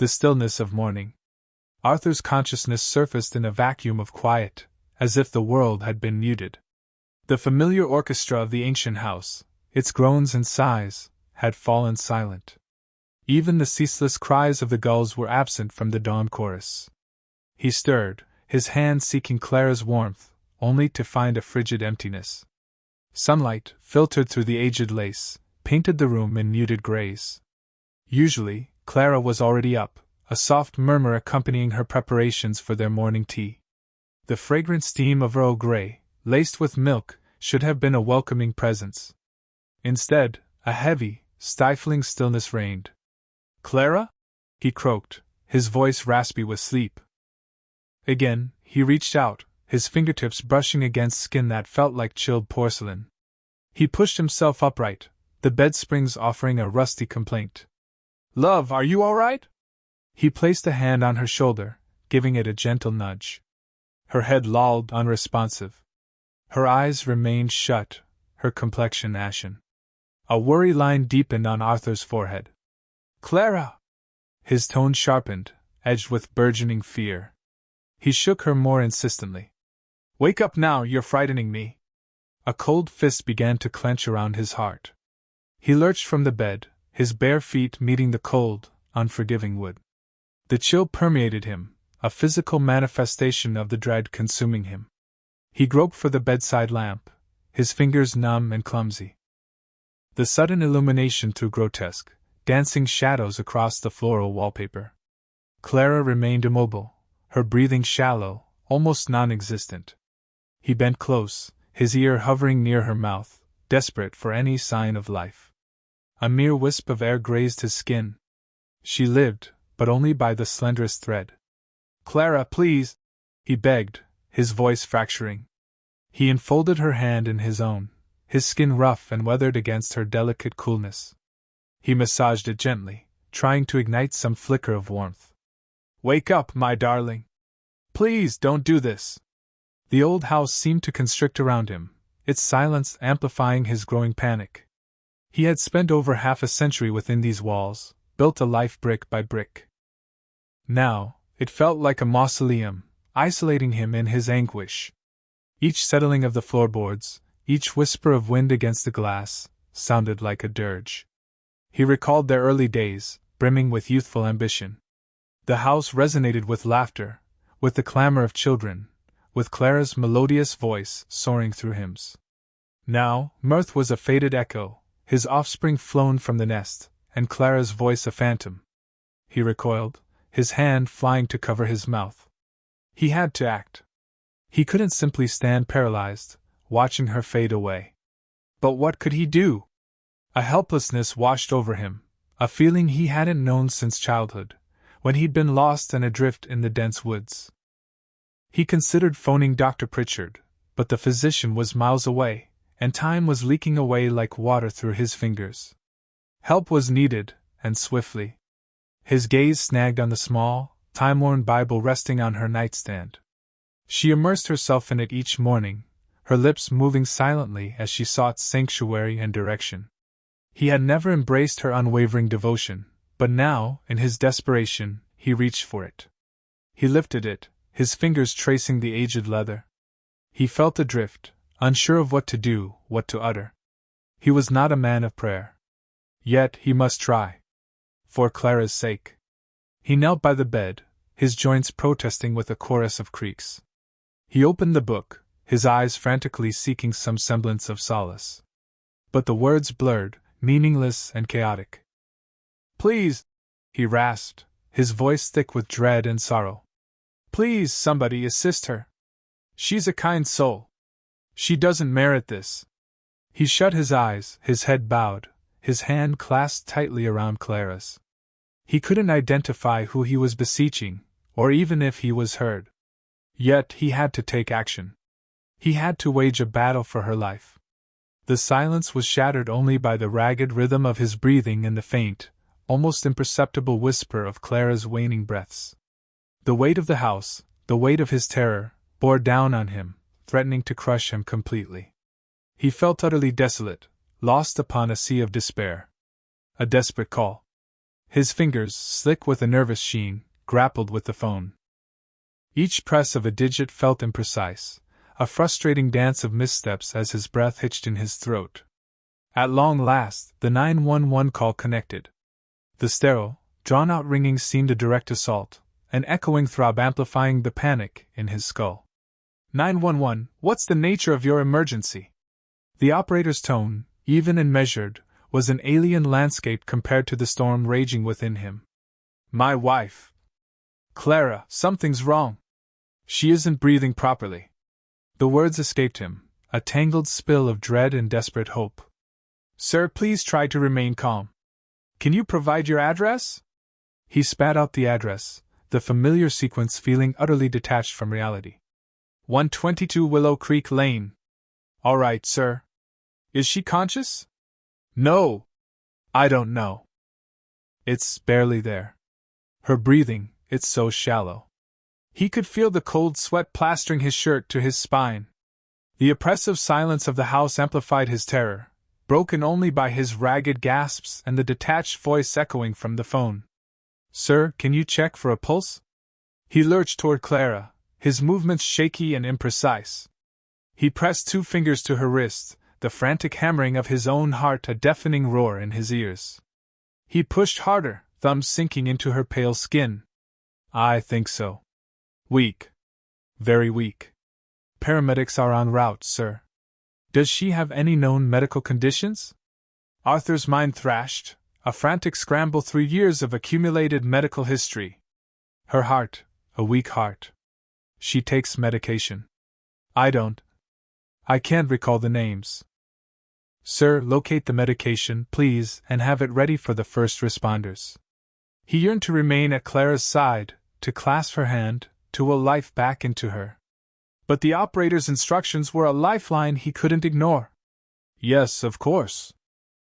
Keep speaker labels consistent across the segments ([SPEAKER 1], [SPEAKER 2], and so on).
[SPEAKER 1] The stillness of morning. Arthur's consciousness surfaced in a vacuum of quiet, as if the world had been muted. The familiar orchestra of the ancient house, its groans and sighs, had fallen silent. Even the ceaseless cries of the gulls were absent from the dawn chorus. He stirred, his hand seeking Clara's warmth, only to find a frigid emptiness. Sunlight, filtered through the aged lace, painted the room in muted grays. Usually, Clara was already up, a soft murmur accompanying her preparations for their morning tea. The fragrant steam of Earl Grey, laced with milk, should have been a welcoming presence. Instead, a heavy, stifling stillness reigned. "Clara?" he croaked, his voice raspy with sleep. Again, he reached out, his fingertips brushing against skin that felt like chilled porcelain. He pushed himself upright, the bed springs offering a rusty complaint. "Love, are you all right?" He placed a hand on her shoulder, giving it a gentle nudge. Her head lolled, unresponsive. Her eyes remained shut, her complexion ashen. A worry line deepened on Arthur's forehead. "Clara!" His tone sharpened, edged with burgeoning fear. He shook her more insistently. "Wake up now, you're frightening me." A cold fist began to clench around his heart. He lurched from the bed, his bare feet meeting the cold, unforgiving wood. The chill permeated him, a physical manifestation of the dread consuming him. He groped for the bedside lamp, his fingers numb and clumsy. The sudden illumination threw grotesque, dancing shadows across the floral wallpaper. Clara remained immobile, her breathing shallow, almost non-existent. He bent close, his ear hovering near her mouth, desperate for any sign of life. A mere wisp of air grazed his skin. She lived, but only by the slenderest thread. "Clara, please!" he begged, his voice fracturing. He enfolded her hand in his own, his skin rough and weathered against her delicate coolness. He massaged it gently, trying to ignite some flicker of warmth. "Wake up, my darling! Please don't do this!" The old house seemed to constrict around him, its silence amplifying his growing panic. He had spent over half a century within these walls, built a life brick by brick. Now, it felt like a mausoleum, isolating him in his anguish. Each settling of the floorboards, each whisper of wind against the glass, sounded like a dirge. He recalled their early days, brimming with youthful ambition. The house resonated with laughter, with the clamor of children, with Clara's melodious voice soaring through hymns. Now, mirth was a faded echo, his offspring flown from the nest, and Clara's voice a phantom. He recoiled, his hand flying to cover his mouth. He had to act. He couldn't simply stand paralyzed, watching her fade away. But what could he do? A helplessness washed over him, a feeling he hadn't known since childhood, when he'd been lost and adrift in the dense woods. He considered phoning Dr. Pritchard, but the physician was miles away, and time was leaking away like water through his fingers. Help was needed, and swiftly. His gaze snagged on the small, time-worn Bible resting on her nightstand. She immersed herself in it each morning, her lips moving silently as she sought sanctuary and direction. He had never embraced her unwavering devotion, but now, in his desperation, he reached for it. He lifted it, his fingers tracing the aged leather. He felt adrift, unsure of what to do, what to utter. He was not a man of prayer. Yet he must try. For Clara's sake. He knelt by the bed, his joints protesting with a chorus of creaks. He opened the book, his eyes frantically seeking some semblance of solace. But the words blurred, meaningless and chaotic. "Please," he rasped, his voice thick with dread and sorrow. "Please, somebody assist her. She's a kind soul. She doesn't merit this." He shut his eyes, his head bowed, his hand clasped tightly around Clara's. He couldn't identify who he was beseeching, or even if he was heard. Yet he had to take action. He had to wage a battle for her life. The silence was shattered only by the ragged rhythm of his breathing and the faint, almost imperceptible whisper of Clara's waning breaths. The weight of the house, the weight of his terror, bore down on him, threatening to crush him completely. He felt utterly desolate, lost upon a sea of despair. A desperate call. His fingers, slick with a nervous sheen, grappled with the phone. Each press of a digit felt imprecise, a frustrating dance of missteps as his breath hitched in his throat. At long last, the 911 call connected. The sterile, drawn-out ringing seemed a direct assault, an echoing throb amplifying the panic in his skull. 911, what's the nature of your emergency? The operator's tone, even and measured, was an alien landscape compared to the storm raging within him. My wife. Clara, something's wrong. She isn't breathing properly. The words escaped him, a tangled spill of dread and desperate hope. Sir, please try to remain calm. Can you provide your address? He spat out the address, the familiar sequence feeling utterly detached from reality. 122 Willow Creek Lane. All right, sir. Is she conscious? No. I don't know. It's barely there. Her breathing, it's so shallow. He could feel the cold sweat plastering his shirt to his spine. The oppressive silence of the house amplified his terror, broken only by his ragged gasps and the detached voice echoing from the phone. Sir, can you check for a pulse? He lurched toward Clara, his movements shaky and imprecise. He pressed 2 fingers to her wrist, the frantic hammering of his own heart a deafening roar in his ears. He pushed harder, thumbs sinking into her pale skin. I think so. Weak. Very weak. Paramedics are en route, sir. Does she have any known medical conditions? Arthur's mind thrashed, a frantic scramble through years of accumulated medical history. Her heart, a weak heart. She takes medication. I don't. I can't recall the names. Sir, locate the medication, please, and have it ready for the first responders. He yearned to remain at Clara's side, to clasp her hand, to will life back into her. But the operator's instructions were a lifeline he couldn't ignore. Yes, of course.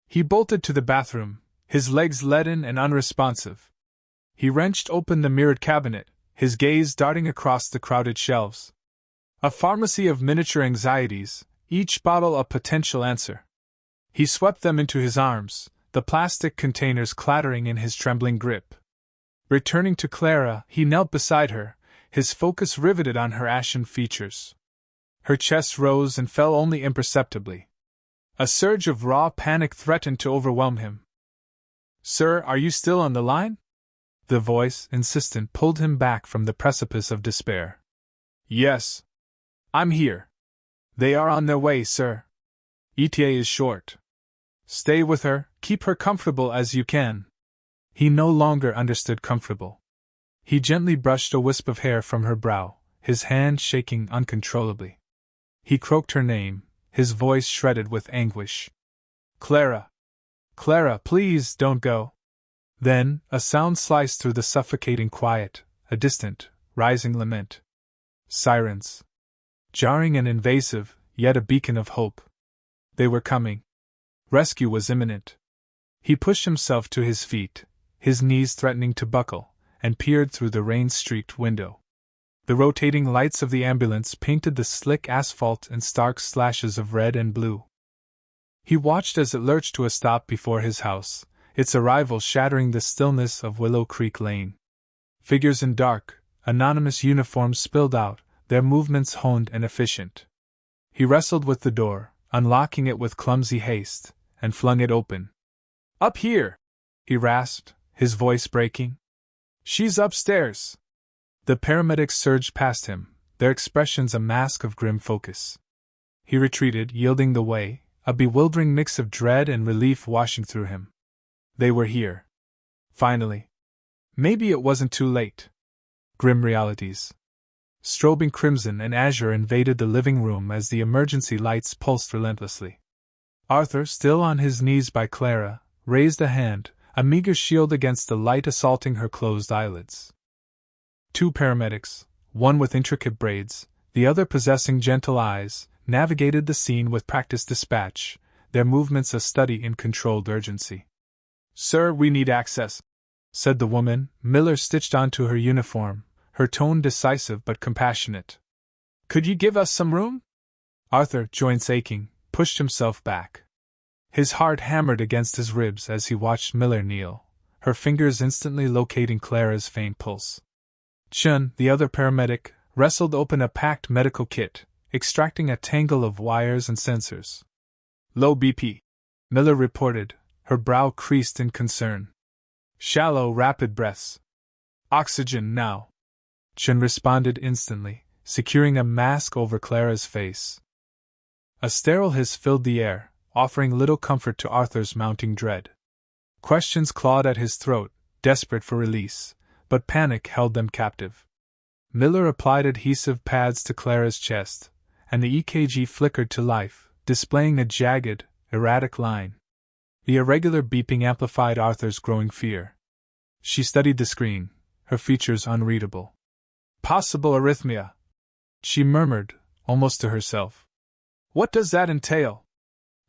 [SPEAKER 1] He bolted to the bathroom, his legs leaden and unresponsive. He wrenched open the mirrored cabinet, his gaze darting across the crowded shelves. A pharmacy of miniature anxieties, each bottle a potential answer. He swept them into his arms, the plastic containers clattering in his trembling grip. Returning to Clara, he knelt beside her, his focus riveted on her ashen features. Her chest rose and fell only imperceptibly. A surge of raw panic threatened to overwhelm him. Sir, are you still on the line? The voice, insistent, pulled him back from the precipice of despair. Yes. I'm here. They are on their way, sir. ETA is short. Stay with her, keep her comfortable as you can. He no longer understood comfortable. He gently brushed a wisp of hair from her brow, his hand shaking uncontrollably. He croaked her name, his voice shredded with anguish. Clara! Clara, please don't go! Then, a sound sliced through the suffocating quiet, a distant, rising lament. Sirens. Jarring and invasive, yet a beacon of hope. They were coming. Rescue was imminent. He pushed himself to his feet, his knees threatening to buckle, and peered through the rain-streaked window. The rotating lights of the ambulance painted the slick asphalt in stark slashes of red and blue. He watched as it lurched to a stop before his house, its arrival shattering the stillness of Willow Creek Lane. Figures in dark, anonymous uniforms spilled out, their movements honed and efficient. He wrestled with the door, unlocking it with clumsy haste, and flung it open. Up here! He rasped, his voice breaking. She's upstairs! The paramedics surged past him, their expressions a mask of grim focus. He retreated, yielding the way, a bewildering mix of dread and relief washing through him. They were here. Finally. Maybe it wasn't too late. Grim realities. Strobing crimson and azure invaded the living room as the emergency lights pulsed relentlessly. Arthur, still on his knees by Clara, raised a hand, a meager shield against the light assaulting her closed eyelids. 2 paramedics, one with intricate braids, the other possessing gentle eyes, navigated the scene with practiced dispatch, their movements a study in controlled urgency. Sir, we need access, said the woman, Miller stitched onto her uniform, her tone decisive but compassionate. Could you give us some room? Arthur, joints aching, pushed himself back. His heart hammered against his ribs as he watched Miller kneel, her fingers instantly locating Clara's faint pulse. Chun, the other paramedic, wrestled open a packed medical kit, extracting a tangle of wires and sensors. Low BP, Miller reported, her brow creased in concern. Shallow, rapid breaths. Oxygen now. Chun responded instantly, securing a mask over Clara's face. A sterile hiss filled the air, offering little comfort to Arthur's mounting dread. Questions clawed at his throat, desperate for release, but panic held them captive. Miller applied adhesive pads to Clara's chest, and the EKG flickered to life, displaying a jagged, erratic line. The irregular beeping amplified Arthur's growing fear. She studied the screen, her features unreadable. Possible arrhythmia, she murmured, almost to herself. What does that entail?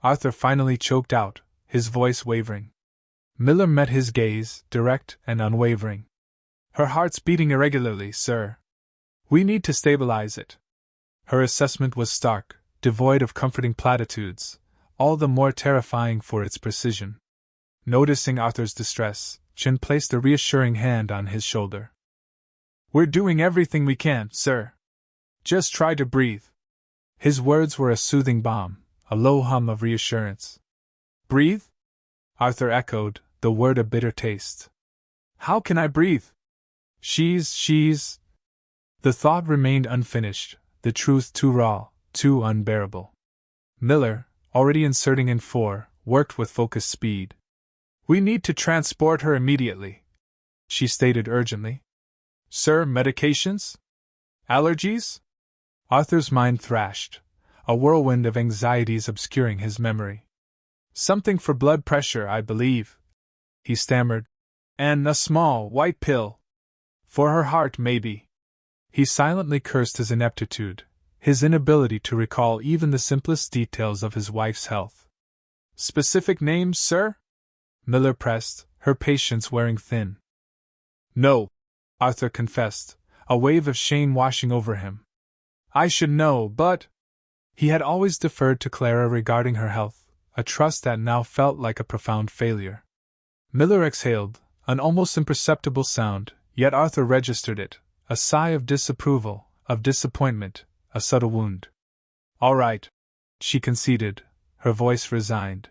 [SPEAKER 1] Arthur finally choked out, his voice wavering. Miller met his gaze, direct and unwavering. Her heart's beating irregularly, sir. We need to stabilize it. Her assessment was stark, devoid of comforting platitudes, all the more terrifying for its precision. Noticing Arthur's distress, Chin placed a reassuring hand on his shoulder. We're doing everything we can, sir. Just try to breathe. His words were a soothing balm, a low hum of reassurance. Breathe? Arthur echoed, the word a bitter taste. How can I breathe? She's... The thought remained unfinished, the truth too raw, too unbearable. Miller, already inserting in 4, worked with focused speed. We need to transport her immediately, she stated urgently. Sir, medications? Allergies? Arthur's mind thrashed, a whirlwind of anxieties obscuring his memory. Something for blood pressure, I believe, he stammered. And a small, white pill. For her heart, maybe. He silently cursed his ineptitude, his inability to recall even the simplest details of his wife's health. Specific names, sir? Miller pressed, her patience wearing thin. No, Arthur confessed, a wave of shame washing over him. I should know, but... He had always deferred to Clara regarding her health, a trust that now felt like a profound failure. Miller exhaled, an almost imperceptible sound, yet Arthur registered it, a sigh of disapproval, of disappointment, a subtle wound. All right, she conceded, her voice resigned.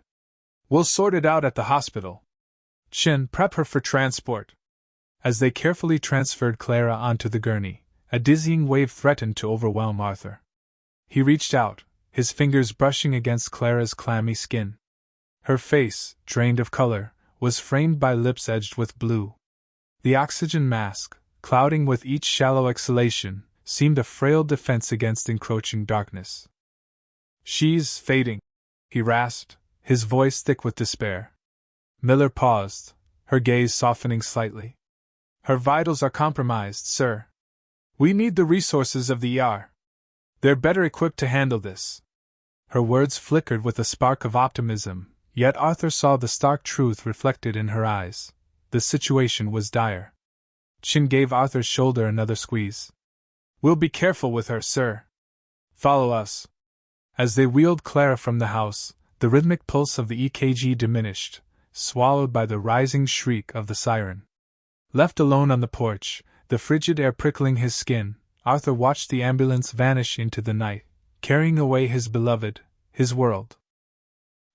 [SPEAKER 1] We'll sort it out at the hospital. Chin, prep her for transport. As they carefully transferred Clara onto the gurney, a dizzying wave threatened to overwhelm Arthur. He reached out, his fingers brushing against Clara's clammy skin. Her face, drained of color, was framed by lips edged with blue. The oxygen mask, clouding with each shallow exhalation, seemed a frail defense against encroaching darkness. She's fading, he rasped, his voice thick with despair. Miller paused, her gaze softening slightly. Her vitals are compromised, sir. We need the resources of the ER. They're better equipped to handle this. Her words flickered with a spark of optimism, yet Arthur saw the stark truth reflected in her eyes. The situation was dire. Chin gave Arthur's shoulder another squeeze. We'll be careful with her, sir. Follow us. As they wheeled Clara from the house, the rhythmic pulse of the EKG diminished, swallowed by the rising shriek of the siren. Left alone on the porch, the frigid air prickling his skin, Arthur watched the ambulance vanish into the night, carrying away his beloved, his world.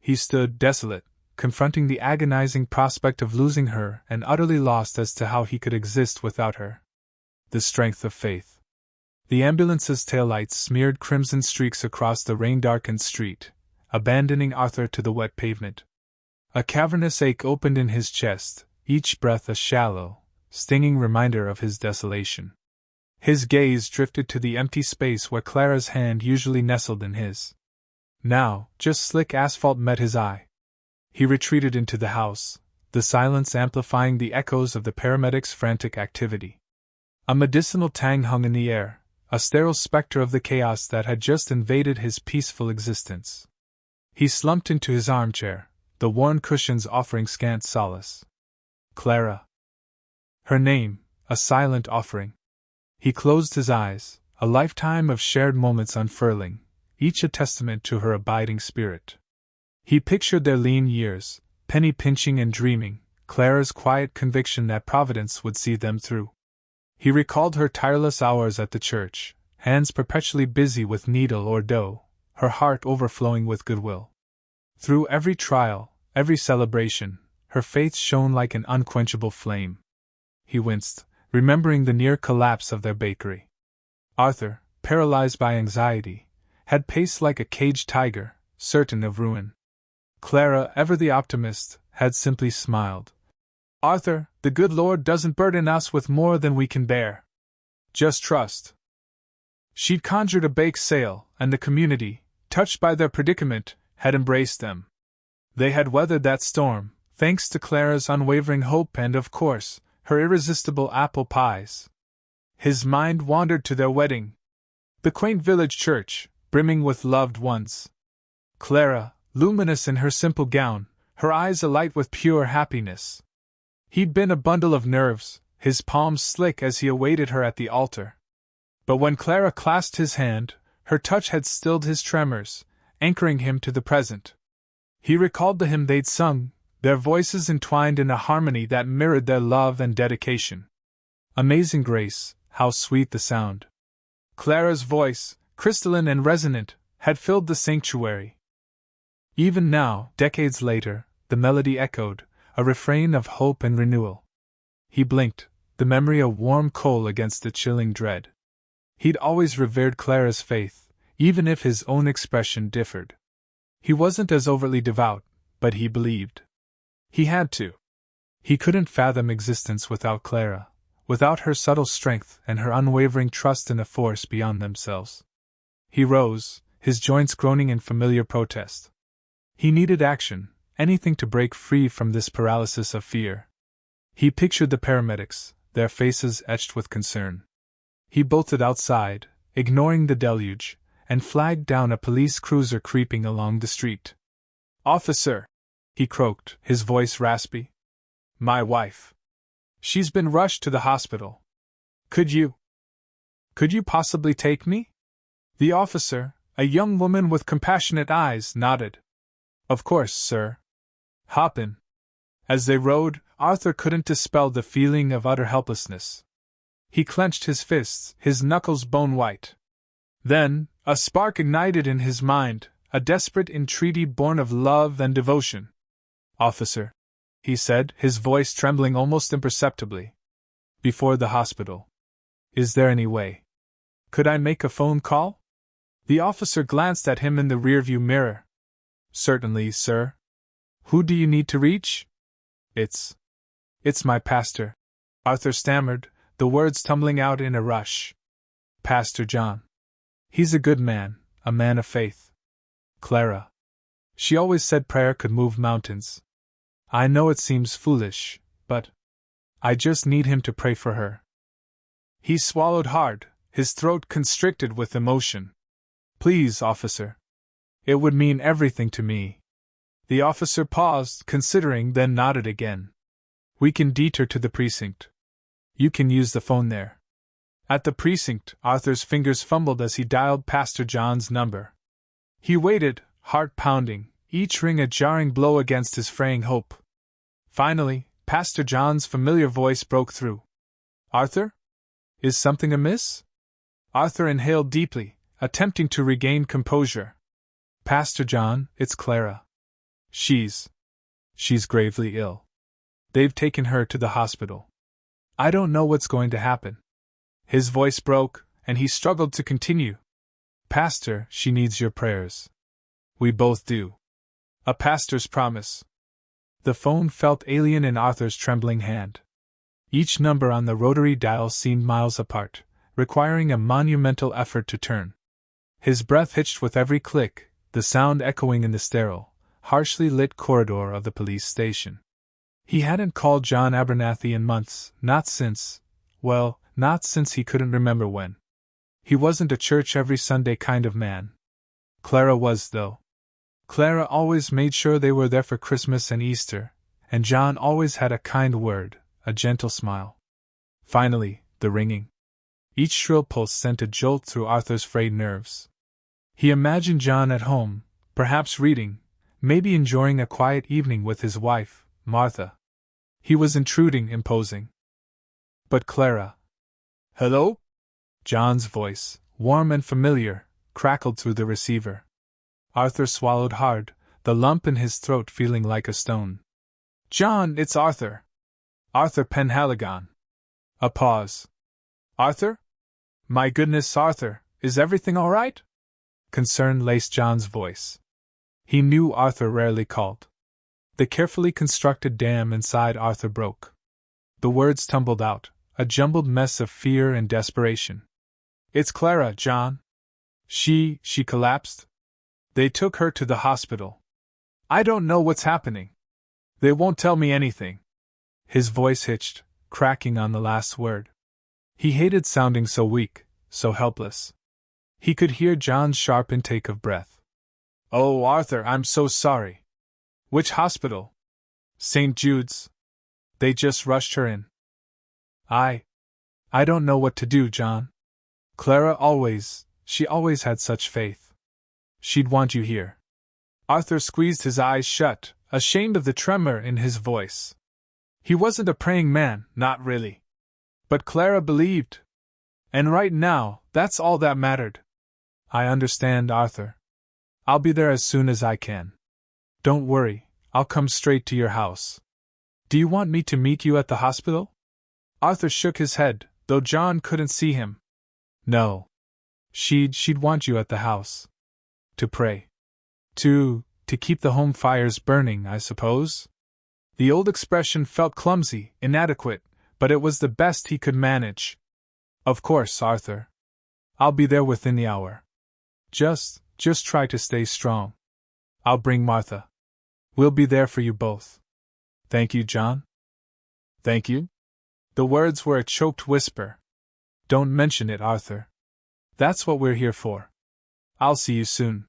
[SPEAKER 1] He stood desolate, confronting the agonizing prospect of losing her and utterly lost as to how he could exist without her. The strength of faith. The ambulance's taillights smeared crimson streaks across the rain-darkened street, abandoning Arthur to the wet pavement. A cavernous ache opened in his chest, each breath a shallow, stinging reminder of his desolation. His gaze drifted to the empty space where Clara's hand usually nestled in his. Now, just slick asphalt met his eye. He retreated into the house, the silence amplifying the echoes of the paramedics' frantic activity. A medicinal tang hung in the air, a sterile specter of the chaos that had just invaded his peaceful existence. He slumped into his armchair, the worn cushions offering scant solace. Clara. Her name, a silent offering. He closed his eyes, a lifetime of shared moments unfurling, each a testament to her abiding spirit. He pictured their lean years, penny pinching and dreaming, Clara's quiet conviction that Providence would see them through. He recalled her tireless hours at the church, hands perpetually busy with needle or dough, her heart overflowing with goodwill. Through every trial, every celebration, her faith shone like an unquenchable flame. He winced, remembering the near collapse of their bakery. Arthur, paralyzed by anxiety, had paced like a caged tiger, certain of ruin. Clara, ever the optimist, had simply smiled. "Arthur, the good Lord doesn't burden us with more than we can bear. Just trust." She'd conjured a bake sale, and the community, touched by their predicament, had embraced them. They had weathered that storm, thanks to Clara's unwavering hope and, of course, her irresistible apple pies. His mind wandered to their wedding. The quaint village church, brimming with loved ones. Clara, luminous in her simple gown, her eyes alight with pure happiness. He'd been a bundle of nerves, his palms slick as he awaited her at the altar. But when Clara clasped his hand, her touch had stilled his tremors, anchoring him to the present. He recalled the hymn they'd sung, their voices entwined in a harmony that mirrored their love and dedication. Amazing grace, how sweet the sound! Clara's voice, crystalline and resonant, had filled the sanctuary. Even now, decades later, the melody echoed, a refrain of hope and renewal. He blinked, the memory a warm coal against the chilling dread. He'd always revered Clara's faith, even if his own expression differed. He wasn't as overtly devout, but he believed. He had to. He couldn't fathom existence without Clara, without her subtle strength and her unwavering trust in a force beyond themselves. He rose, his joints groaning in familiar protest. He needed action, anything to break free from this paralysis of fear. He pictured the paramedics, their faces etched with concern. He bolted outside, ignoring the deluge, and flagged down a police cruiser creeping along the street. "Officer!" he croaked, his voice raspy. "My wife. She's been rushed to the hospital. Could you possibly take me?" The officer, a young woman with compassionate eyes, nodded. "Of course, sir. Hop in." As they rode, Arthur couldn't dispel the feeling of utter helplessness. He clenched his fists, his knuckles bone-white. Then, a spark ignited in his mind, a desperate entreaty born of love and devotion. "Officer," he said, his voice trembling almost imperceptibly. "Before the hospital. Is there any way? Could I make a phone call?" The officer glanced at him in the rearview mirror. "Certainly, sir. Who do you need to reach?" It's my pastor," Arthur stammered, the words tumbling out in a rush. "Pastor John. He's a good man, a man of faith. Clara. She always said prayer could move mountains. I know it seems foolish, but I just need him to pray for her." He swallowed hard, his throat constricted with emotion. "Please, officer. It would mean everything to me." The officer paused, considering, then nodded again. "We can detour to the precinct. You can use the phone there." At the precinct, Arthur's fingers fumbled as he dialed Pastor John's number. He waited, heart pounding, each ring a jarring blow against his fraying hope. Finally, Pastor John's familiar voice broke through. "Arthur? Is something amiss?" Arthur inhaled deeply, attempting to regain composure. "Pastor John, it's Clara. She's gravely ill. They've taken her to the hospital. I don't know what's going to happen." His voice broke, and he struggled to continue. "Pastor, she needs your prayers. We both do. A pastor's promise." The phone felt alien in Arthur's trembling hand. Each number on the rotary dial seemed miles apart, requiring a monumental effort to turn. His breath hitched with every click, the sound echoing in the sterile, harshly lit corridor of the police station. He hadn't called John Abernathy in months, not since he couldn't remember when. He wasn't a church every Sunday kind of man. Clara was, though. Clara always made sure they were there for Christmas and Easter, and John always had a kind word, a gentle smile. Finally, the ringing. Each shrill pulse sent a jolt through Arthur's frayed nerves. He imagined John at home, perhaps reading, maybe enjoying a quiet evening with his wife, Martha. He was intruding, imposing. But Clara. Hello? John's voice, warm and familiar, crackled through the receiver. Arthur swallowed hard, the lump in his throat feeling like a stone. John, it's Arthur. Arthur Penhaligon. A pause. Arthur? My goodness, Arthur, is everything all right? Concern laced John's voice. He knew Arthur rarely called. The carefully constructed dam inside Arthur broke. The words tumbled out, a jumbled mess of fear and desperation. It's Clara, John. She collapsed. They took her to the hospital. I don't know what's happening. They won't tell me anything. His voice hitched, cracking on the last word. He hated sounding so weak, so helpless. He could hear John's sharp intake of breath. Oh, Arthur, I'm so sorry. Which hospital? St. Jude's. They just rushed her in. I don't know what to do, John. Clara she always had such faith. She'd want you here. Arthur squeezed his eyes shut, ashamed of the tremor in his voice. He wasn't a praying man, not really. But Clara believed. And right now, that's all that mattered. I understand, Arthur. I'll be there as soon as I can. Don't worry, I'll come straight to your house. Do you want me to meet you at the hospital? Arthur shook his head, though John couldn't see him. No. She'd want you at the house. To pray. To keep the home fires burning, I suppose? The old expression felt clumsy, inadequate, but it was the best he could manage. Of course, Arthur. I'll be there within the hour. Just try to stay strong. I'll bring Martha. We'll be there for you both. Thank you, John. Thank you? The words were a choked whisper. Don't mention it, Arthur. That's what we're here for. I'll see you soon.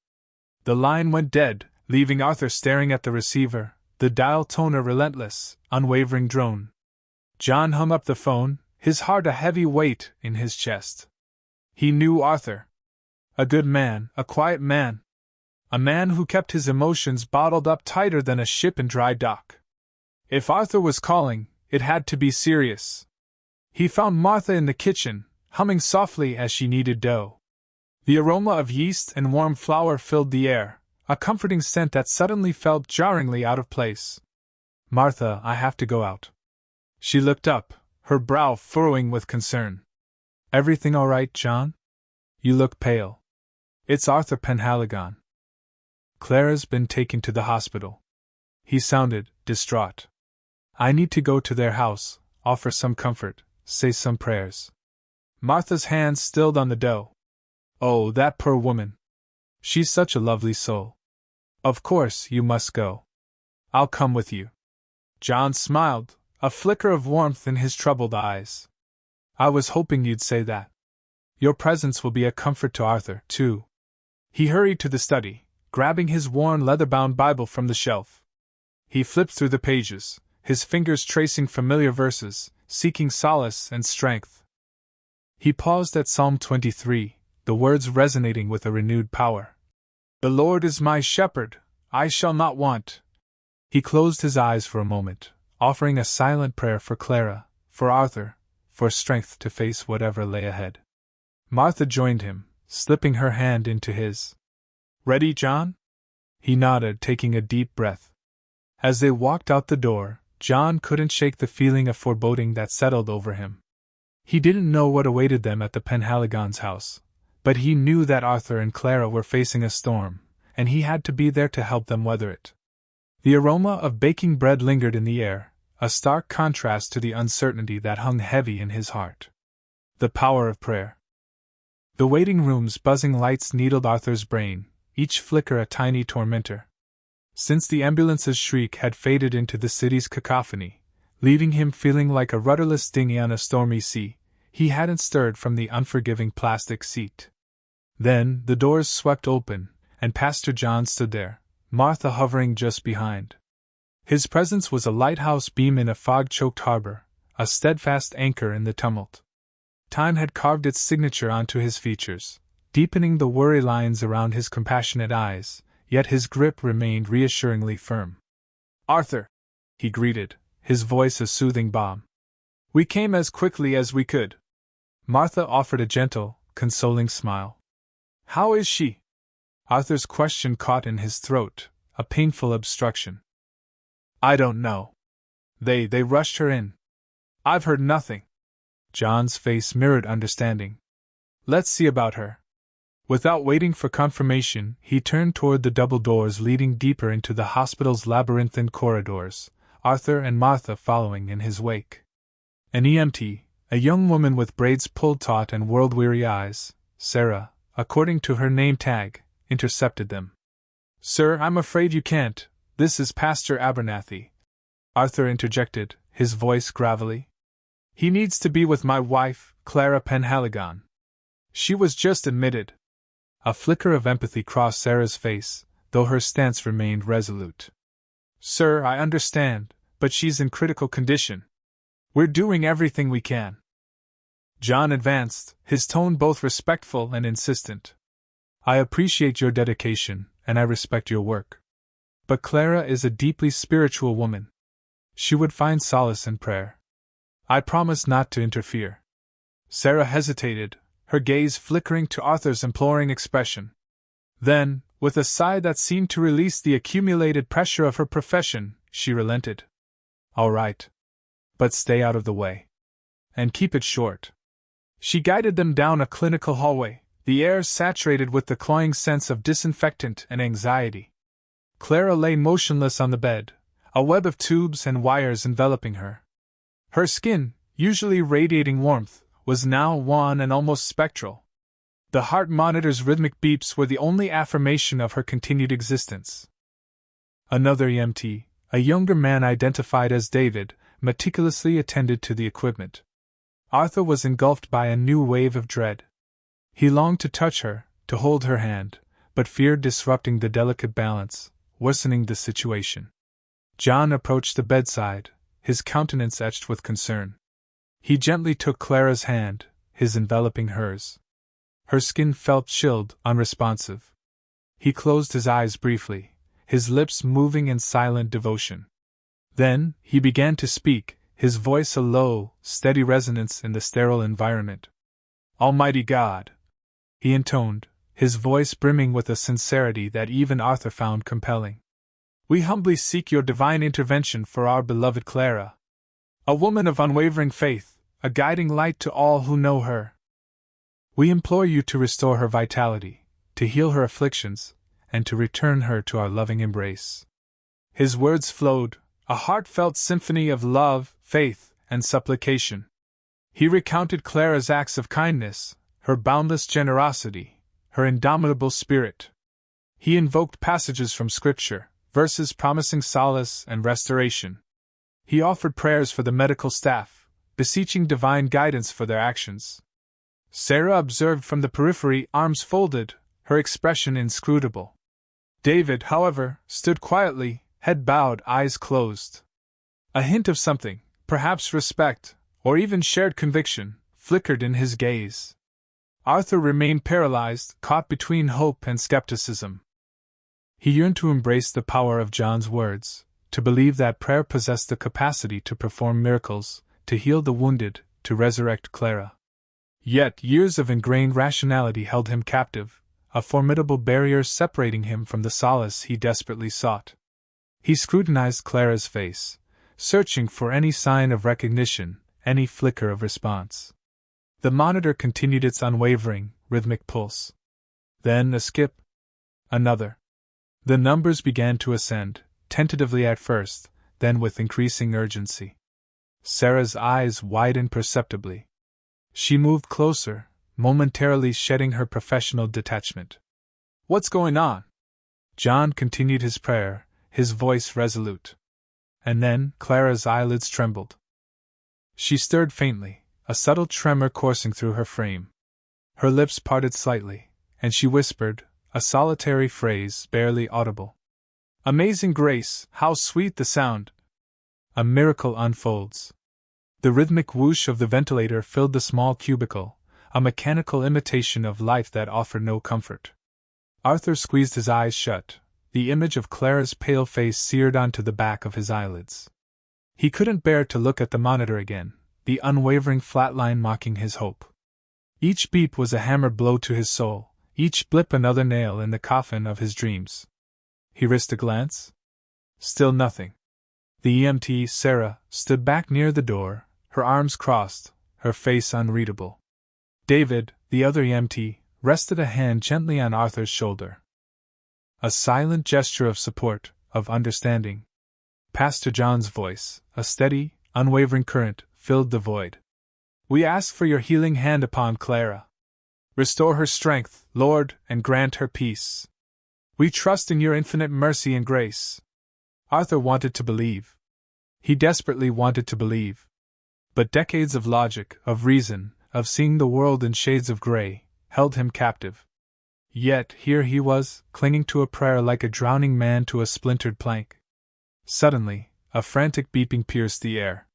[SPEAKER 1] The line went dead, leaving Arthur staring at the receiver, the dial toner relentless, unwavering drone. John hung up the phone, his heart a heavy weight in his chest. He knew Arthur. A good man, a quiet man. A man who kept his emotions bottled up tighter than a ship in dry dock. If Arthur was calling, it had to be serious. He found Martha in the kitchen, humming softly as she kneaded dough. The aroma of yeast and warm flour filled the air, a comforting scent that suddenly felt jarringly out of place. Martha, I have to go out. She looked up, her brow furrowing with concern. Everything all right, John? You look pale. It's Arthur Penhaligon. Clara's been taken to the hospital. He sounded distraught. I need to go to their house, offer some comfort, say some prayers. Martha's hands stilled on the dough. Oh, that poor woman. She's such a lovely soul. Of course, you must go. I'll come with you. John smiled, a flicker of warmth in his troubled eyes. I was hoping you'd say that. Your presence will be a comfort to Arthur, too. He hurried to the study, grabbing his worn leather-bound Bible from the shelf. He flipped through the pages, his fingers tracing familiar verses, seeking solace and strength. He paused at Psalm 23, the words resonating with a renewed power. The Lord is my shepherd, I shall not want. He closed his eyes for a moment, offering a silent prayer for Clara, for Arthur, for strength to face whatever lay ahead. Martha joined him, slipping her hand into his. Ready, John? He nodded, taking a deep breath. As they walked out the door, John couldn't shake the feeling of foreboding that settled over him. He didn't know what awaited them at the Penhaligons' house, but he knew that Arthur and Clara were facing a storm, and he had to be there to help them weather it. The aroma of baking bread lingered in the air, a stark contrast to the uncertainty that hung heavy in his heart. The power of prayer. The waiting room's buzzing lights needled Arthur's brain, each flicker a tiny tormentor. Since the ambulance's shriek had faded into the city's cacophony, leaving him feeling like a rudderless dinghy on a stormy sea, he hadn't stirred from the unforgiving plastic seat. Then the doors swept open, and Pastor John stood there, Martha hovering just behind. His presence was a lighthouse beam in a fog-choked harbor, a steadfast anchor in the tumult. Time had carved its signature onto his features, deepening the worry lines around his compassionate eyes, yet his grip remained reassuringly firm. Arthur! He greeted, his voice a soothing balm. "We came as quickly as we could." Martha offered a gentle, consoling smile. "How is she?" Arthur's question caught in his throat, a painful obstruction. "I don't know. They rushed her in. I've heard nothing." John's face mirrored understanding. "Let's see about her." Without waiting for confirmation, he turned toward the double doors leading deeper into the hospital's labyrinthine corridors, Arthur and Martha following in his wake. An EMT, a young woman with braids pulled taut and world-weary eyes, Sarah, according to her name tag, intercepted them. "Sir, I'm afraid you can't. This is Pastor Abernathy," Arthur interjected, his voice gravelly. "He needs to be with my wife, Clara Penhaligon. She was just admitted." A flicker of empathy crossed Sarah's face, though her stance remained resolute. "Sir, I understand, but she's in critical condition. We're doing everything we can." John advanced, his tone both respectful and insistent. "I appreciate your dedication, and I respect your work. But Clara is a deeply spiritual woman. She would find solace in prayer. I promise not to interfere." Sarah hesitated, her gaze flickering to Arthur's imploring expression. Then, with a sigh that seemed to release the accumulated pressure of her profession, she relented. "All right. But stay out of the way. And keep it short." She guided them down a clinical hallway, the air saturated with the cloying sense of disinfectant and anxiety. Clara lay motionless on the bed, a web of tubes and wires enveloping her. Her skin, usually radiating warmth, was now wan and almost spectral. The heart monitor's rhythmic beeps were the only affirmation of her continued existence. Another EMT, a younger man identified as David, meticulously attended to the equipment. Arthur was engulfed by a new wave of dread. He longed to touch her, to hold her hand, but feared disrupting the delicate balance, worsening the situation. John approached the bedside, his countenance etched with concern. He gently took Clara's hand, his enveloping hers. Her skin felt chilled, unresponsive. He closed his eyes briefly, his lips moving in silent devotion. Then, he began to speak, his voice a low, steady resonance in the sterile environment. "Almighty God," he intoned, his voice brimming with a sincerity that even Arthur found compelling. "We humbly seek your divine intervention for our beloved Clara. A woman of unwavering faith, a guiding light to all who know her. We implore you to restore her vitality, to heal her afflictions, and to return her to our loving embrace." His words flowed, a heartfelt symphony of love, faith, and supplication. He recounted Clara's acts of kindness, her boundless generosity, her indomitable spirit. He invoked passages from Scripture, verses promising solace and restoration. He offered prayers for the medical staff, beseeching divine guidance for their actions. Sarah observed from the periphery, arms folded, her expression inscrutable. David, however, stood quietly, head bowed, eyes closed. A hint of something, perhaps respect, or even shared conviction, flickered in his gaze. Arthur remained paralyzed, caught between hope and skepticism. He yearned to embrace the power of John's words, to believe that prayer possessed the capacity to perform miracles, to heal the wounded, to resurrect Clara. Yet years of ingrained rationality held him captive, a formidable barrier separating him from the solace he desperately sought. He scrutinized Clara's face, searching for any sign of recognition, any flicker of response. The monitor continued its unwavering, rhythmic pulse. Then a skip. Another. The numbers began to ascend, tentatively at first, then with increasing urgency. Sarah's eyes widened perceptibly. She moved closer, momentarily shedding her professional detachment. "What's going on?" John continued his prayer, his voice resolute. And then Clara's eyelids trembled. She stirred faintly, a subtle tremor coursing through her frame. Her lips parted slightly, and she whispered, a solitary phrase barely audible. "Amazing grace, how sweet the sound!" A miracle unfolds. The rhythmic whoosh of the ventilator filled the small cubicle, a mechanical imitation of life that offered no comfort. Arthur squeezed his eyes shut, the image of Clara's pale face seared onto the back of his eyelids. He couldn't bear to look at the monitor again, the unwavering flat line mocking his hope. Each beep was a hammer blow to his soul, each blip another nail in the coffin of his dreams. He risked a glance. Still nothing. The EMT, Sarah, stood back near the door, her arms crossed, her face unreadable. David, the other EMT, rested a hand gently on Arthur's shoulder. A silent gesture of support, of understanding. Pastor John's voice, a steady, unwavering current, filled the void. We ask for your healing hand upon Clara. Restore her strength, Lord, and grant her peace. We trust in your infinite mercy and grace. Arthur wanted to believe. He desperately wanted to believe. But decades of logic, of reason, of seeing the world in shades of gray, held him captive. Yet here he was, clinging to a prayer like a drowning man to a splintered plank. Suddenly, a frantic beeping pierced the air.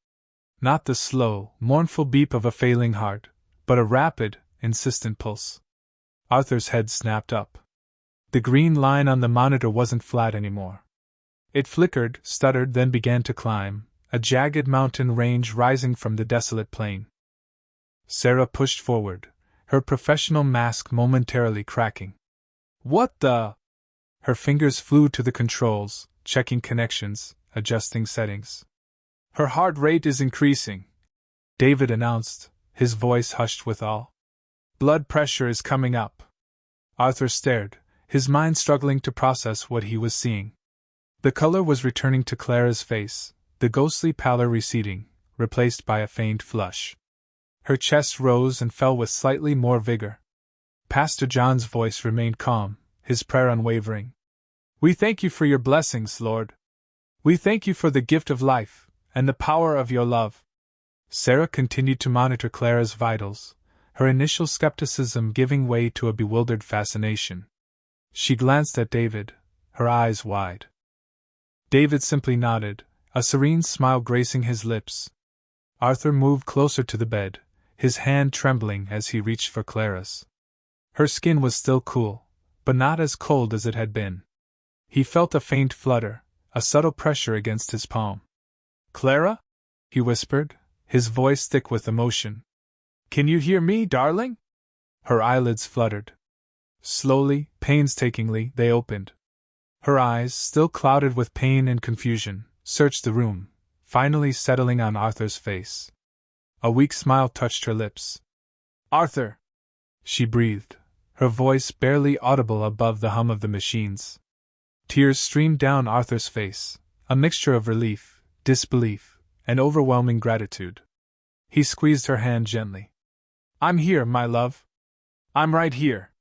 [SPEAKER 1] Not the slow, mournful beep of a failing heart, but a rapid, insistent pulse. Arthur's head snapped up. The green line on the monitor wasn't flat anymore. It flickered, stuttered, then began to climb, a jagged mountain range rising from the desolate plain. Sarah pushed forward, her professional mask momentarily cracking. What the? Her fingers flew to the controls, checking connections, adjusting settings. Her heart rate is increasing, David announced, his voice hushed with awe. Blood pressure is coming up. Arthur stared, his mind struggling to process what he was seeing. The color was returning to Clara's face, the ghostly pallor receding, replaced by a faint flush. Her chest rose and fell with slightly more vigor. Pastor John's voice remained calm, his prayer unwavering. We thank you for your blessings, Lord. We thank you for the gift of life, and the power of your love. Sarah continued to monitor Clara's vitals, her initial skepticism giving way to a bewildered fascination. She glanced at David, her eyes wide. David simply nodded, a serene smile gracing his lips. Arthur moved closer to the bed, his hand trembling as he reached for Clara's. Her skin was still cool, but not as cold as it had been. He felt a faint flutter, a subtle pressure against his palm. Clara? He whispered, his voice thick with emotion. Can you hear me, darling? Her eyelids fluttered. Slowly, painstakingly, they opened. Her eyes, still clouded with pain and confusion, searched the room, finally settling on Arthur's face. A weak smile touched her lips. Arthur! She breathed, her voice barely audible above the hum of the machines. Tears streamed down Arthur's face, a mixture of relief, disbelief, and overwhelming gratitude. He squeezed her hand gently. I'm here, my love. I'm right here.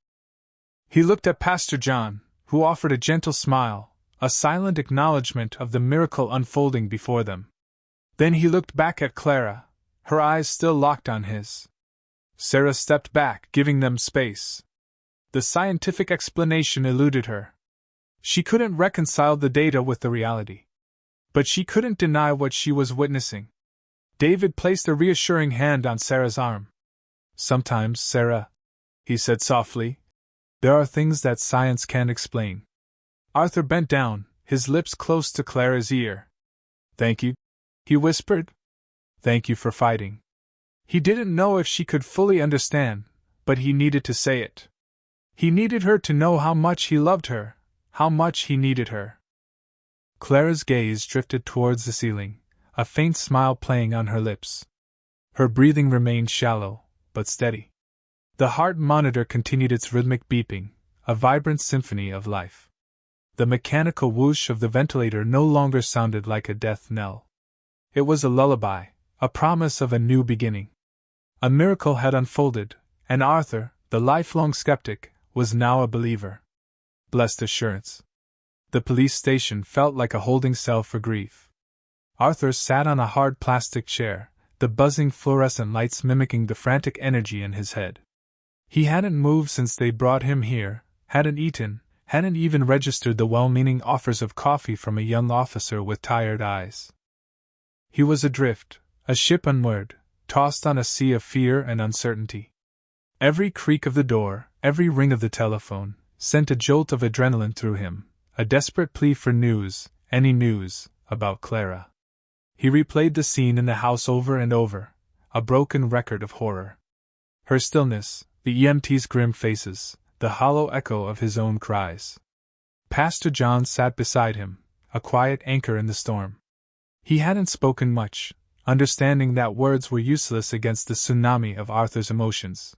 [SPEAKER 1] He looked at Pastor John, who offered a gentle smile, a silent acknowledgement of the miracle unfolding before them. Then he looked back at Clara, her eyes still locked on his. Sarah stepped back, giving them space. The scientific explanation eluded her. She couldn't reconcile the data with the reality. But she couldn't deny what she was witnessing. David placed a reassuring hand on Sarah's arm. Sometimes, Sarah, he said softly, there are things that science can't explain. Arthur bent down, his lips close to Clara's ear. Thank you, he whispered. Thank you for fighting. He didn't know if she could fully understand, but he needed to say it. He needed her to know how much he loved her, how much he needed her. Clara's gaze drifted towards the ceiling, a faint smile playing on her lips. Her breathing remained shallow, but steady. The heart monitor continued its rhythmic beeping, a vibrant symphony of life. The mechanical whoosh of the ventilator no longer sounded like a death knell. It was a lullaby, a promise of a new beginning. A miracle had unfolded, and Arthur, the lifelong skeptic, was now a believer. Blessed assurance. The police station felt like a holding cell for grief. Arthur sat on a hard plastic chair, the buzzing fluorescent lights mimicking the frantic energy in his head. He hadn't moved since they brought him here, hadn't eaten, hadn't even registered the well-meaning offers of coffee from a young officer with tired eyes. He was adrift, a ship unmoored, tossed on a sea of fear and uncertainty. Every creak of the door, every ring of the telephone, sent a jolt of adrenaline through him, a desperate plea for news, any news, about Clara. He replayed the scene in the house over and over, a broken record of horror. Her stillness, the EMT's grim faces, the hollow echo of his own cries. Pastor John sat beside him, a quiet anchor in the storm. He hadn't spoken much, understanding that words were useless against the tsunami of Arthur's emotions.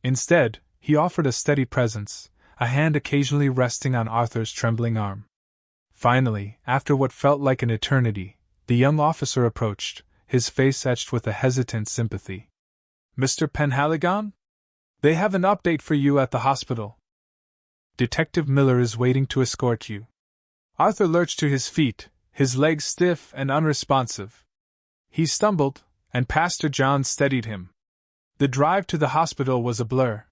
[SPEAKER 1] Instead, he offered a steady presence, a hand occasionally resting on Arthur's trembling arm. Finally, after what felt like an eternity, the young officer approached, his face etched with a hesitant sympathy. "Mr. Penhaligon? They have an update for you at the hospital. Detective Miller is waiting to escort you." Arthur lurched to his feet, his legs stiff and unresponsive. He stumbled, and Pastor John steadied him. The drive to the hospital was a blur.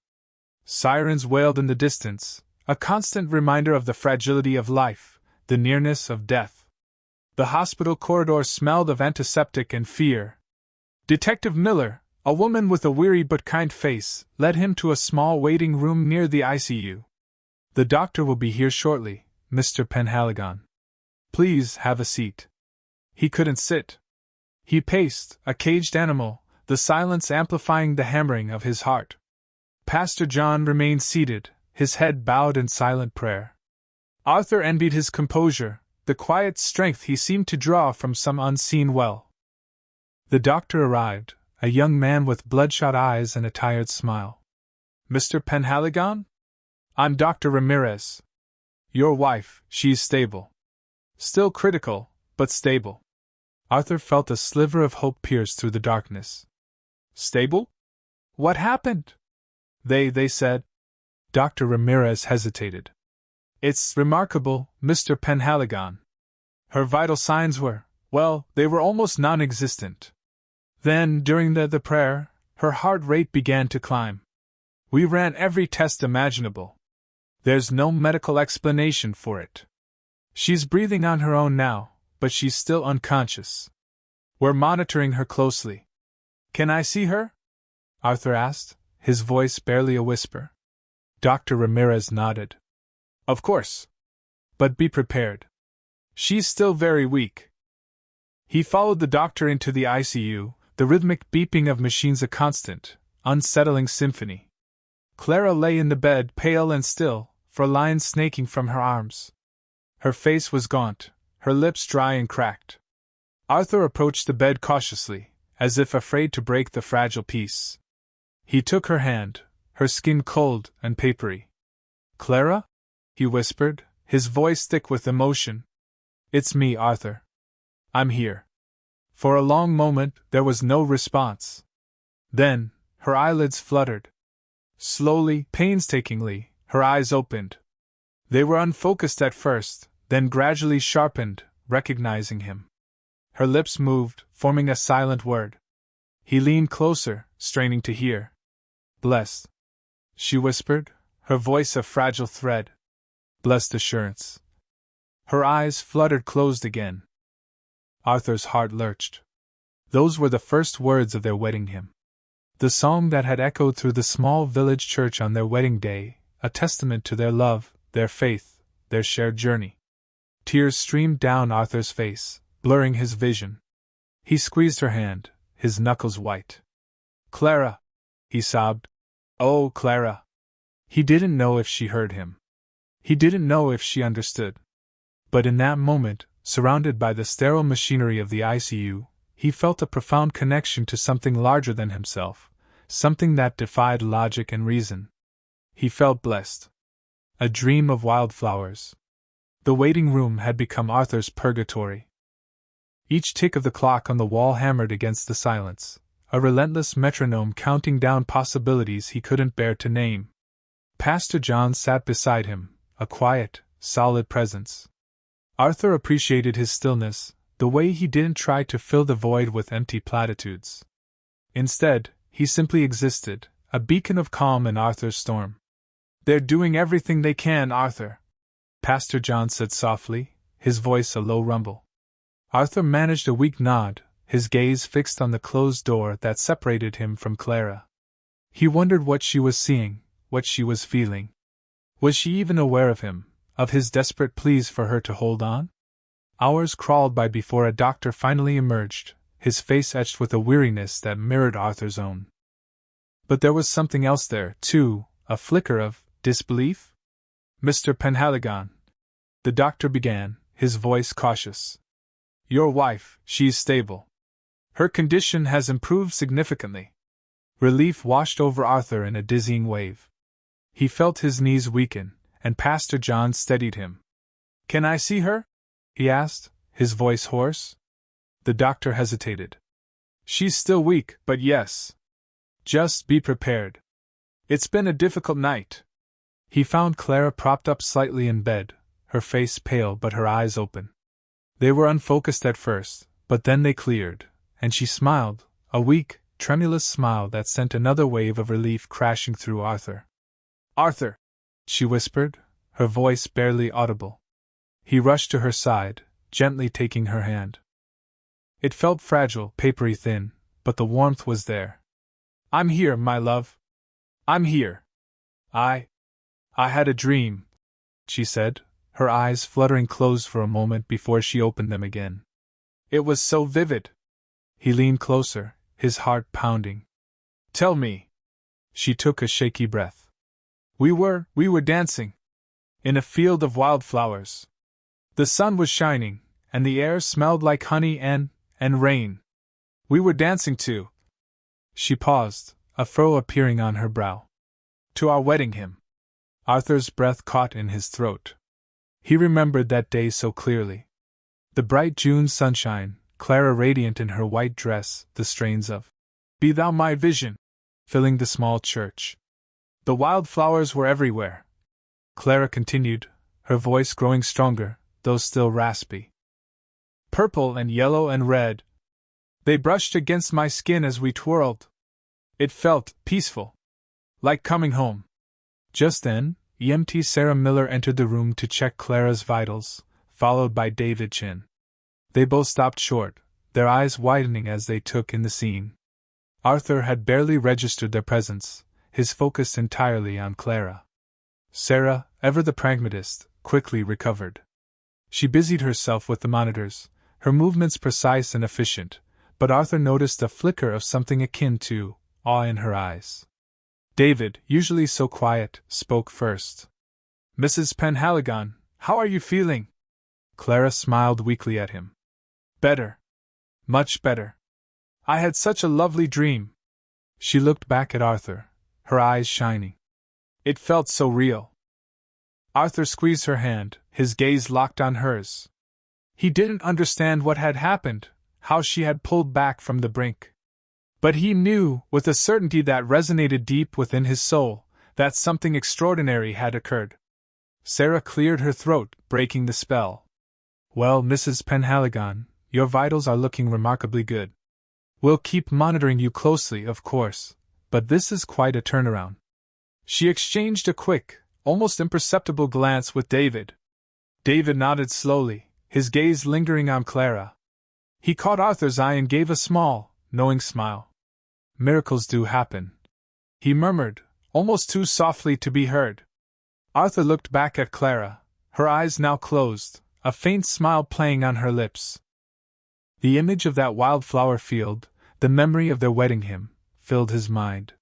[SPEAKER 1] Sirens wailed in the distance, a constant reminder of the fragility of life, the nearness of death. The hospital corridor smelled of antiseptic and fear. Detective Miller, a woman with a weary but kind face, led him to a small waiting room near the ICU. "The doctor will be here shortly, Mr. Penhaligon. Please have a seat." He couldn't sit. He paced, a caged animal, the silence amplifying the hammering of his heart. Pastor John remained seated, his head bowed in silent prayer. Arthur envied his composure, the quiet strength he seemed to draw from some unseen well. The doctor arrived, a young man with bloodshot eyes and a tired smile. "Mr. Penhaligon? I'm Dr. Ramirez. Your wife, she's stable. Still critical, but stable." Arthur felt a sliver of hope pierce through the darkness. "Stable? What happened?" They said. Dr. Ramirez hesitated. "It's remarkable, Mr. Penhaligon. Her vital signs were, well, they were almost non-existent. Then, during the prayer, her heart rate began to climb. We ran every test imaginable. There's no medical explanation for it. She's breathing on her own now, but she's still unconscious. We're monitoring her closely." "Can I see her?" Arthur asked, his voice barely a whisper. Dr. Ramirez nodded. "Of course. But be prepared. She's still very weak." He followed the doctor into the ICU, the rhythmic beeping of machines a constant, unsettling symphony. Clara lay in the bed pale and still, for lines snaking from her arms. Her face was gaunt, her lips dry and cracked. Arthur approached the bed cautiously, as if afraid to break the fragile peace. He took her hand, her skin cold and papery. "Clara?" he whispered, his voice thick with emotion. "It's me, Arthur. I'm here." For a long moment there was no response. Then, her eyelids fluttered. Slowly, painstakingly, her eyes opened. They were unfocused at first, then gradually sharpened, recognizing him. Her lips moved, forming a silent word. He leaned closer, straining to hear. "Blessed," she whispered, her voice a fragile thread. "Blessed assurance." Her eyes fluttered closed again. Arthur's heart lurched. Those were the first words of their wedding hymn. The song that had echoed through the small village church on their wedding day, a testament to their love, their faith, their shared journey. Tears streamed down Arthur's face, blurring his vision. He squeezed her hand, his knuckles white. "Clara!" he sobbed. "Oh, Clara!" He didn't know if she heard him. He didn't know if she understood. But in that moment, surrounded by the sterile machinery of the ICU, he felt a profound connection to something larger than himself, something that defied logic and reason. He felt blessed. A dream of wildflowers. The waiting room had become Arthur's purgatory. Each tick of the clock on the wall hammered against the silence, a relentless metronome counting down possibilities he couldn't bear to name. Pastor John sat beside him, a quiet, solid presence. Arthur appreciated his stillness, the way he didn't try to fill the void with empty platitudes. Instead, he simply existed, a beacon of calm in Arthur's storm. "They're doing everything they can, Arthur," Pastor John said softly, his voice a low rumble. Arthur managed a weak nod, his gaze fixed on the closed door that separated him from Clara. He wondered what she was seeing, what she was feeling. Was she even aware of him, of his desperate pleas for her to hold on? Hours crawled by before a doctor finally emerged, his face etched with a weariness that mirrored Arthur's own. But there was something else there, too, a flicker of disbelief? "Mr. Penhaligon," the doctor began, his voice cautious. "Your wife, she's stable. Her condition has improved significantly." Relief washed over Arthur in a dizzying wave. He felt his knees weaken, and Pastor John steadied him. "Can I see her?" he asked, his voice hoarse. The doctor hesitated. "She's still weak, but yes. Just be prepared. It's been a difficult night." He found Clara propped up slightly in bed, her face pale but her eyes open. They were unfocused at first, but then they cleared, and she smiled, a weak, tremulous smile that sent another wave of relief crashing through Arthur. "Arthur!" she whispered, her voice barely audible. He rushed to her side, gently taking her hand. It felt fragile, papery thin, but the warmth was there. "I'm here, my love. I'm here. I had a dream," she said, her eyes fluttering closed for a moment before she opened them again. "It was so vivid." He leaned closer, his heart pounding. "Tell me." She took a shaky breath. We were dancing. In a field of wildflowers. The sun was shining, and the air smelled like honey and rain. We were dancing to." She paused, a furrow appearing on her brow. "To our wedding hymn." Arthur's breath caught in his throat. He remembered that day so clearly. The bright June sunshine, Clara radiant in her white dress, the strains of "Be Thou My Vision" filling the small church. The wildflowers were everywhere. Clara continued, her voice growing stronger, though still raspy. "Purple and yellow and red. They brushed against my skin as we twirled. It felt peaceful. Like coming home." Just then, EMT Sarah Miller entered the room to check Clara's vitals, followed by David Chin. They both stopped short, their eyes widening as they took in the scene. Arthur had barely registered their presence, his focus entirely on Clara. Sarah, ever the pragmatist, quickly recovered. She busied herself with the monitors, her movements precise and efficient, but Arthur noticed a flicker of something akin to awe in her eyes. David, usually so quiet, spoke first. "Mrs. Penhaligon, how are you feeling?" Clara smiled weakly at him. "Better. Much better. I had such a lovely dream." She looked back at Arthur, her eyes shining. It felt so real. Arthur squeezed her hand, his gaze locked on hers. He didn't understand what had happened, how she had pulled back from the brink. But he knew, with a certainty that resonated deep within his soul, that something extraordinary had occurred. Sarah cleared her throat, breaking the spell. "Well, Mrs. Penhaligon, your vitals are looking remarkably good. We'll keep monitoring you closely, of course, but this is quite a turnaround." She exchanged a quick, almost imperceptible glance with David. David nodded slowly, his gaze lingering on Clara. He caught Arthur's eye and gave a small, knowing smile. "Miracles do happen," he murmured, almost too softly to be heard. Arthur looked back at Clara, her eyes now closed, a faint smile playing on her lips. The image of that wildflower field, the memory of their wedding hymn, filled his mind.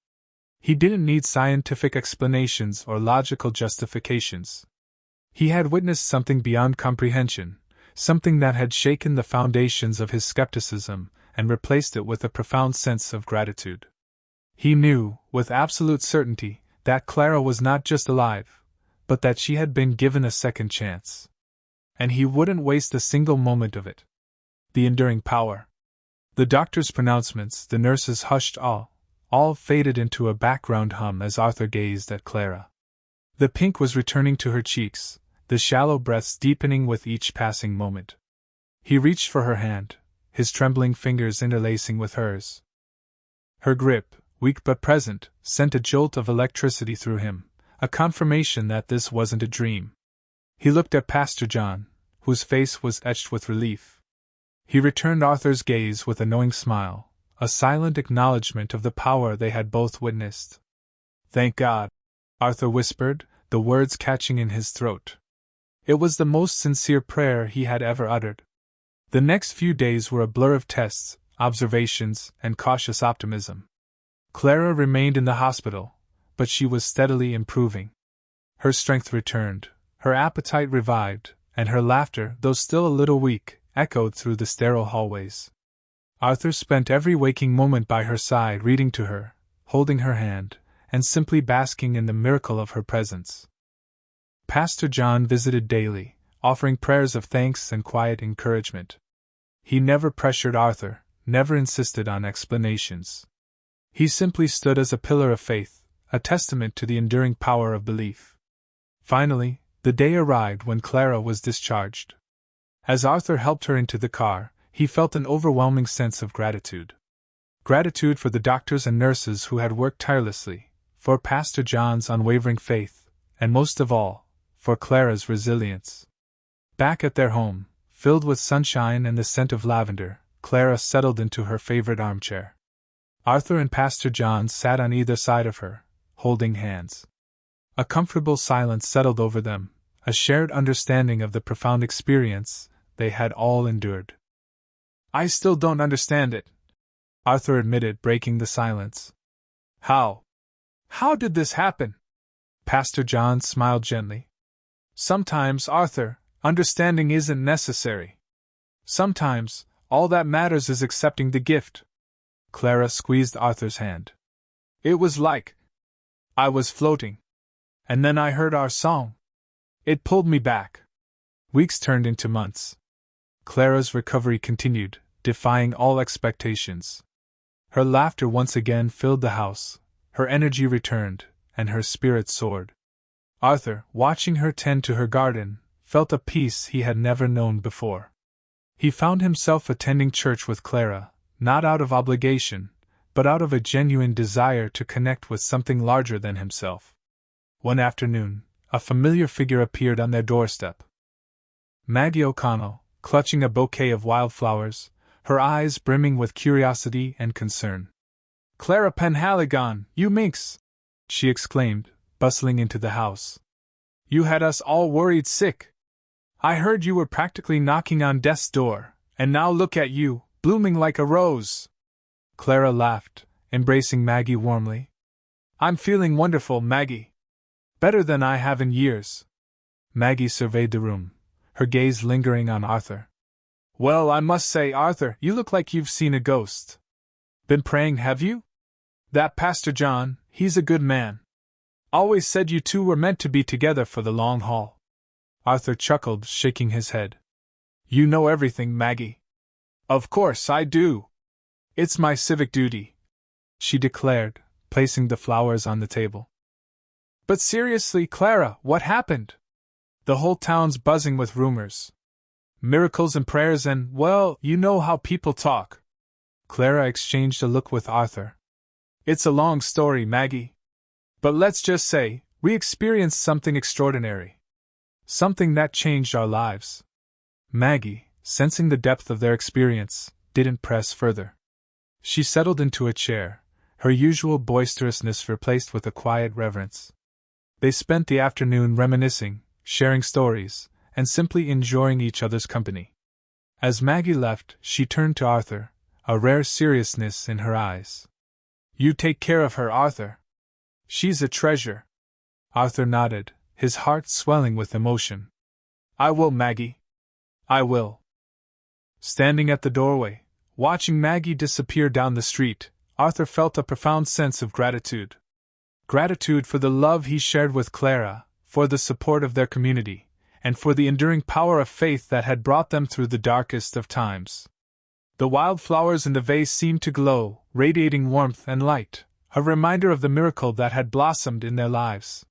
[SPEAKER 1] He didn't need scientific explanations or logical justifications. He had witnessed something beyond comprehension, something that had shaken the foundations of his skepticism and replaced it with a profound sense of gratitude. He knew, with absolute certainty, that Clara was not just alive, but that she had been given a second chance. And he wouldn't waste a single moment of it. The enduring power. The doctor's pronouncements, the nurse's hushed all faded into a background hum as Arthur gazed at Clara. The pink was returning to her cheeks, the shallow breaths deepening with each passing moment. He reached for her hand, his trembling fingers interlacing with hers. Her grip, weak but present, sent a jolt of electricity through him, a confirmation that this wasn't a dream. He looked at Pastor John, whose face was etched with relief. He returned Arthur's gaze with a knowing smile, a silent acknowledgement of the power they had both witnessed. "Thank God," Arthur whispered, the words catching in his throat. It was the most sincere prayer he had ever uttered. The next few days were a blur of tests, observations, and cautious optimism. Clara remained in the hospital, but she was steadily improving. Her strength returned, her appetite revived, and her laughter, though still a little weak, echoed through the sterile hallways. Arthur spent every waking moment by her side, reading to her, holding her hand, and simply basking in the miracle of her presence. Pastor John visited daily, offering prayers of thanks and quiet encouragement. He never pressured Arthur, never insisted on explanations. He simply stood as a pillar of faith, a testament to the enduring power of belief. Finally, the day arrived when Clara was discharged. As Arthur helped her into the car, he felt an overwhelming sense of gratitude. Gratitude for the doctors and nurses who had worked tirelessly, for Pastor John's unwavering faith, and most of all, for Clara's resilience. Back at their home, filled with sunshine and the scent of lavender, Clara settled into her favorite armchair. Arthur and Pastor John sat on either side of her, holding hands. A comfortable silence settled over them, a shared understanding of the profound experience they had all endured. "I still don't understand it," Arthur admitted, breaking the silence. How did this happen?" Pastor John smiled gently. "Sometimes, Arthur, understanding isn't necessary. Sometimes, all that matters is accepting the gift." Clara squeezed Arthur's hand. "It was like I was floating. And then I heard our song. It pulled me back." Weeks turned into months. Clara's recovery continued, defying all expectations. Her laughter once again filled the house, her energy returned, and her spirit soared. Arthur, watching her tend to her garden, felt a peace he had never known before. He found himself attending church with Clara, not out of obligation, but out of a genuine desire to connect with something larger than himself. One afternoon, a familiar figure appeared on their doorstep. Maggie O'Connell, clutching a bouquet of wildflowers, her eyes brimming with curiosity and concern. "Clara Penhaligon, you minx!" she exclaimed, bustling into the house. "You had us all worried sick. I heard you were practically knocking on death's door, and now look at you, blooming like a rose." Clara laughed, embracing Maggie warmly. "I'm feeling wonderful, Maggie. Better than I have in years." Maggie surveyed the room, her gaze lingering on Arthur. "Well, I must say, Arthur, you look like you've seen a ghost. Been praying, have you? That Pastor John, he's a good man. Always said you two were meant to be together for the long haul." Arthur chuckled, shaking his head. "You know everything, Maggie." "Of course I do. It's my civic duty," she declared, placing the flowers on the table. "But seriously, Clara, what happened? The whole town's buzzing with rumors. Miracles and prayers and, well, you know how people talk." Clara exchanged a look with Arthur. "It's a long story, Maggie. But let's just say, we experienced something extraordinary. Something that changed our lives." Maggie, sensing the depth of their experience, didn't press further. She settled into a chair, her usual boisterousness replaced with a quiet reverence. They spent the afternoon reminiscing, sharing stories, and simply enjoying each other's company. As Maggie left, she turned to Arthur, a rare seriousness in her eyes. "You take care of her, Arthur. She's a treasure." Arthur nodded, his heart swelling with emotion. "I will, Maggie. I will." Standing at the doorway, watching Maggie disappear down the street, Arthur felt a profound sense of gratitude. Gratitude for the love he shared with Clara, for the support of their community, and for the enduring power of faith that had brought them through the darkest of times. The wildflowers in the vase seemed to glow, radiating warmth and light, a reminder of the miracle that had blossomed in their lives.